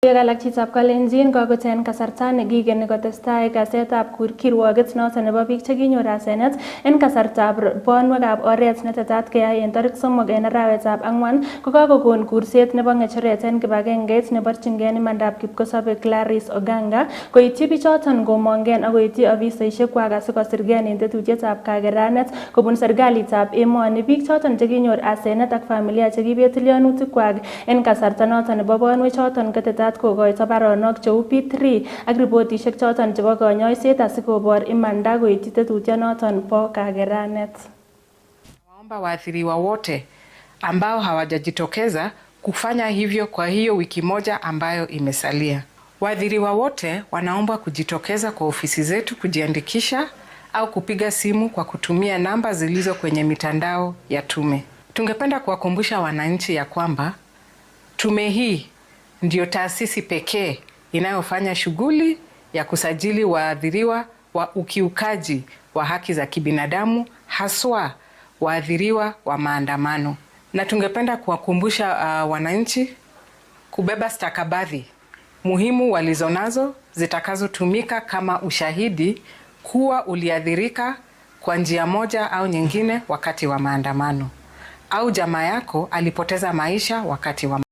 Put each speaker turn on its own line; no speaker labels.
Alak chitab Kalenjin kokoten kasarta nekikeni kotestai kasetab kirwoget noton nebo biik chekinyor asenet en kasartab bonwekab oret netetat keyai en tarik 3 en arawetab ang'wan kokakokon kurset nebo ng'echeret en kibagengeit neborchingei imandab kipkosobe Gladys Oganga koityi bichoton komong'en ak koityi ofisaisiekwak asikosirgei en tetutietab kakeranet kobun serikalitab emoni. Biik choton chekinyor asenet ak familia chekibet tilyanutikwak en kasarta noton nebo bonwek choton ketetat kokoito baronok cheu P3 ak ripotishek choton chebo konyoiset asikobor imanda koityi tetutionoton bo kakeranet.
Waomba waathiriwa wote ambao hawajajitokeza kufanya hivyo kwa hiyo wiki moja ambayo imesalia. Waathiriwa wote wanaomba kujitokeza kwa ofisi zetu kujiandikisha au kupiga simu kwa kutumia namba zilizo kwenye mitandao ya tume. Tungependa kuwakumbusha wananchi ya kwamba tume hii ndiyo taasisi pekee inayofanya shughuli ya kusajili waathiriwa wa ukiukaji wa haki za kibinadamu, haswa waathiriwa wa maandamano. Na tungependa kuwakumbusha wananchi kubeba stakabadhi muhimu walizonazo zitakazotumika kama ushahidi kuwa uliathirika kwa njia moja au nyingine wakati wa maandamano, au jamaa yako alipoteza maisha wakati wa